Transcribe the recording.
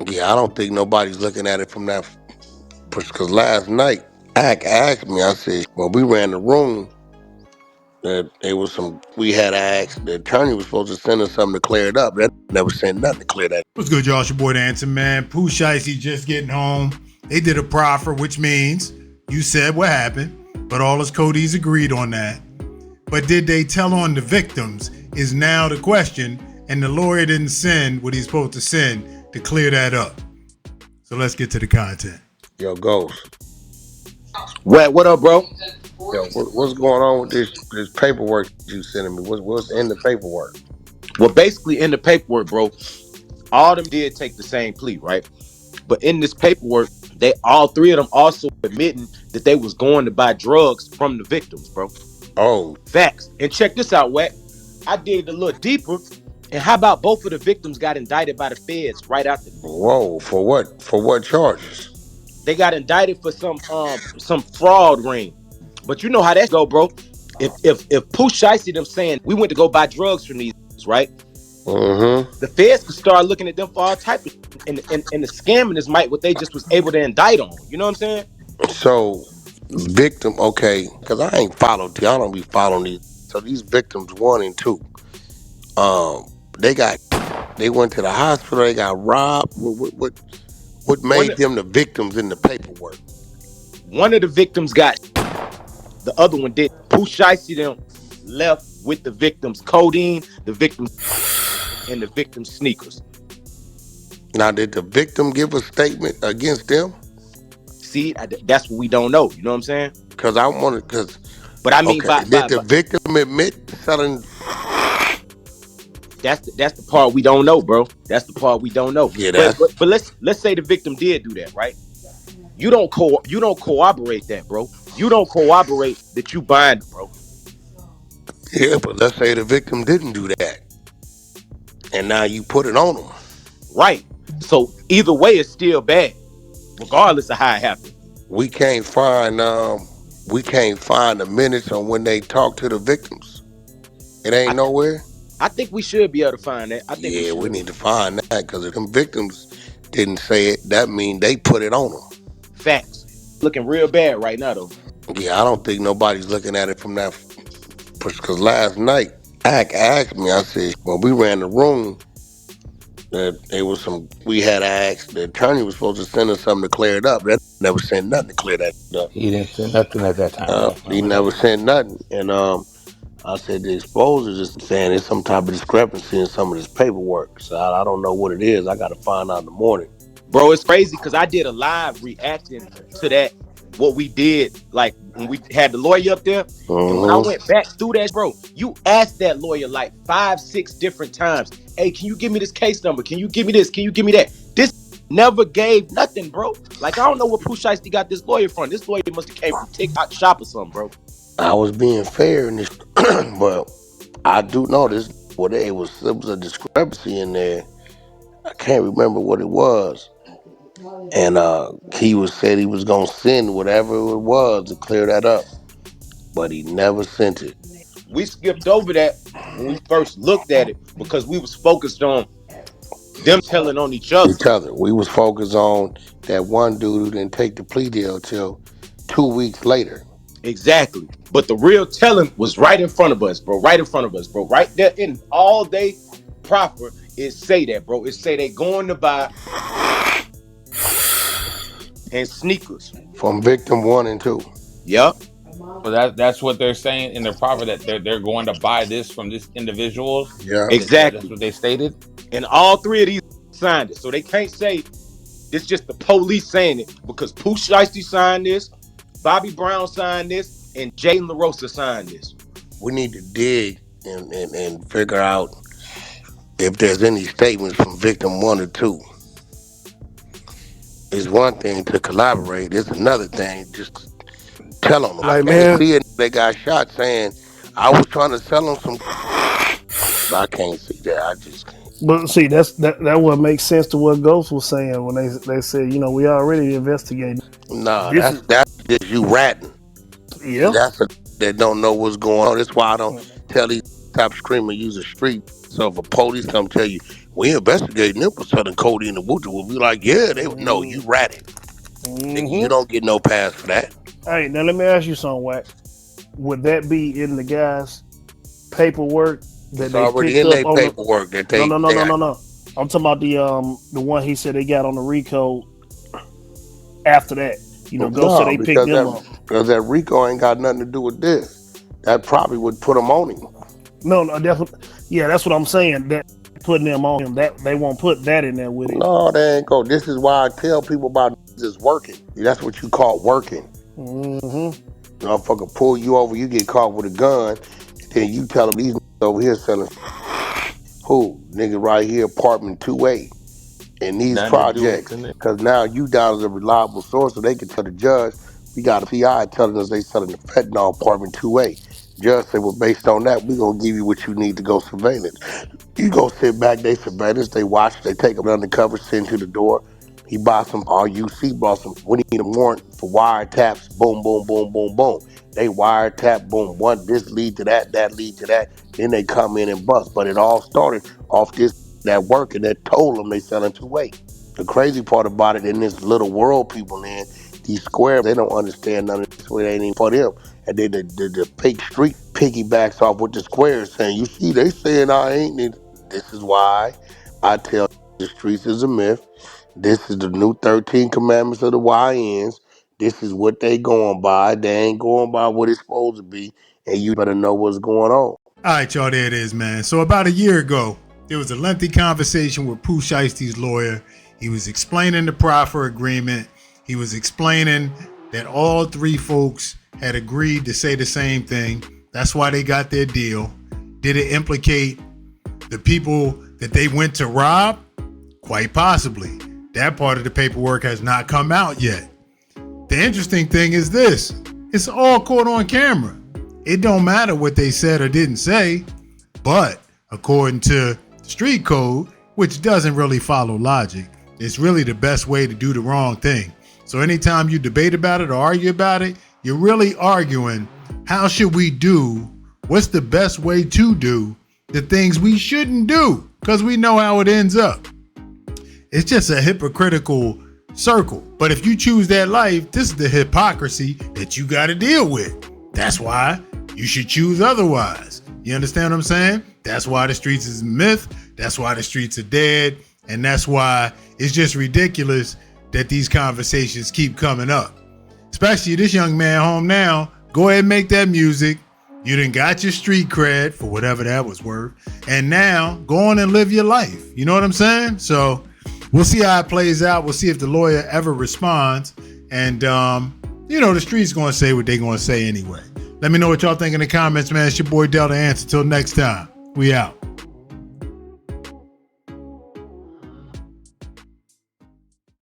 Yeah, I don't think nobody's looking at it from that. Because last night, Ack asked me, I said, when we ran the room, that it was some, we had asked, the attorney was supposed to send us something to clear it up. That never sent nothing to clear that. What's good, y'all? It's your boy, the Answer Man. Pooh Shiesty just getting home. They did a proffer, which means you said what happened, but all his Cody's agreed on that. But did they tell on the victims is now the question, and the lawyer didn't send what he's supposed to send to clear that up. So let's get to the content. Yo, Ghost. Wack, what up, bro? Yo, what's going on with this paperwork you sending me? What's in the paperwork? Well, basically, in the paperwork, bro, all them did take the same plea, right? But in this paperwork, they all three of them also admitting that they was going to buy drugs from the victims, bro. Oh, Facts. And check this out, Wack. I digged a little deeper. And how about both of the victims got indicted by the feds right after? whoa, for what? For what charges? They got indicted for some fraud ring. But you know how that go, bro. If Pooh Shiesty them saying we went to go buy drugs from these, right? Mm-hmm. The feds could start looking at them for all type of and the scamming is might what they just was able to indict on. You know what I'm saying? So, victim, okay, because I ain't followed, I don't be following these. So these victims 1 and 2, um, they went to the hospital, they got robbed. What One made them the victims in the paperwork? one of the victims got, the other one did. Pooh Shiesty them left with the victims codeine, the victims and the victims sneakers. Now, did the victim give a statement against them? See, that's what we don't know. You know what I'm saying? Because I wanted, because, But I mean, okay, did the victim admit to selling? that's the part we don't know, bro. That's the part we don't know. Yeah, But let's say the victim did do that, right? You don't corroborate that, bro. You don't corroborate that you bind, bro. yeah, but let's say the victim didn't do that, and now you put it on them. Right. So either way, it's still bad, regardless of how it happened. We can't find we can't find the minutes on when they talk to the victims. It I ain't th- nowhere. I think we should be able to find that. I think we Yeah, we should. need to find that because if them victims didn't say it, that mean they put it on them. Facts. Looking real bad right now, though. Yeah, I don't think nobody's looking at it from that. Because last night, Ack asked me. I said when we ran the room, that it was some. We had asked the attorney was supposed to send us something to clear it up. That never sent nothing to clear that up. He didn't say nothing at that time. No, He we know never that. sent nothing, and I said the exposure just saying there's some type of discrepancy in some of this paperwork. So I don't know what it is. I got to find out in the morning. Bro, it's crazy because I did a live reacting to that, what we did, like when we had the lawyer up there. And when I Mm-hmm. went back through that, bro, you asked that lawyer like 5, 6 different times. Hey, can you give me this case number? Can you give me this? Can you give me that? This never gave nothing, bro. Like, I don't know where Pooh Shiesty got this lawyer from. This lawyer must have came from TikTok Shop or something, bro. I was being fair in this, but I do know this. What it was a discrepancy in there. I can't remember what it was, and he was said he was gonna send whatever it was to clear that up, but he never sent it. We skipped over that when we first looked at it because we was focused on them telling on each other. Each other. We was focused on that one dude who didn't take the plea deal till 2 weeks later. Exactly. But the real telling was right in front of us, bro. Right in front of us, bro. Right there in all day Proffer is say that, bro. It say they going to buy and sneakers. From victim 1 and 2. Yep. So that's what they're saying in their proffer, that they're going to buy this from this individuals. Yeah. That's Exactly. what they stated. And all three of these signed it. So they can't say it's just the police saying it because Pooh Shiesty signed this, Bobby Brown signed this, and Jalen LaRosa signed this. We need to dig and figure out if there's any statements from victim 1 or 2. It's one thing to collaborate. It's another thing just to tell on them. I Like, can't man, see it. They got shot saying I was trying to sell them some. I can't see that. I just can't. but see, that what makes sense to what Ghost was saying when they said, we already investigated. Nah, This is that's just you ratting. See, yeah. that's a that don't know what's going on. That's why I don't tell these stop screaming, use the street. So if a police come tell you, We investigating them for selling codeine and Wuju. We'll be like, yeah, they no, you ratted. Nigga, you don't get no pass for that. Hey, now let me ask you something, Wack. Would that be in the guy's paperwork that It's they already picked in up their on the? paperwork that No, they no, no, they no, got. no, no. I'm talking about the one he said they got on the Rico after that. You know, Ghost said No, they picked them up. because that Rico ain't got nothing to do with this. That probably would put him on him. No, no, that's what I'm saying. That putting them on him, that they won't put that in there with it. No, they ain't go. This is why I tell people about this working. That's what you call working. Motherfucker pull you over, you get caught with a gun, then you tell them these over here selling who? Nigga right here, apartment 2A in these Nothing to do with projects. the Cause now you down as a reliable source so they can tell the judge, we got a PI telling us they selling the fentanyl apartment 2A. Judge said, well, based on that, we gonna give you what you need to go surveillance. You go sit back, they surveillance, they watch, they take them undercover, send you to the door. He bought some RUC, bought some, we need a warrant for wiretaps, boom, boom, boom, boom, boom. They wiretap, boom, one, this lead to that lead to that. Then they come in and bust. But it all started off this, that work, and that told them they selling 2A. The crazy part about it, in this little world people in, these squares, they don't understand none of this, so it ain't even for them. And then the fake street piggybacks off with the squares saying, you see, they saying I ain't. This is why I tell the streets is a myth. This is the new 13 commandments of the YNs. This is what they going by. They ain't going by what it's supposed to be. And you better know what's going on. All right, y'all, there it is, man. So about a year ago, there was a lengthy conversation with Pooh Shiesty's lawyer. He was explaining the proffer agreement. He was explaining that all three folks had agreed to say the same thing. That's why they got their deal. Did it implicate the people that they went to rob? Quite possibly. That part of the paperwork has not come out yet. The interesting thing is this. It's all caught on camera. It don't matter what they said or didn't say, but according to street code, which doesn't really follow logic, it's really the best way to do the wrong thing. So anytime you debate about it or argue about it, you're really arguing, how should we do? What's the best way to do the things we shouldn't do? Because we know how it ends up. It's just a hypocritical circle. But if you choose that life, this is the hypocrisy that you got to deal with. That's why you should choose otherwise. You understand what I'm saying? That's why the streets is a myth. That's why the streets are dead. And that's why it's just ridiculous that these conversations keep coming up. Especially this young man home now. Go ahead and make that music. You done got your street cred for whatever that was worth. And now go on and live your life. You know what I'm saying? So we'll see how it plays out. We'll see if the lawyer ever responds. And, the street's going to say what they're going to say anyway. Let me know what y'all think in the comments, man. It's your boy Delta Ants. Until next time, we out.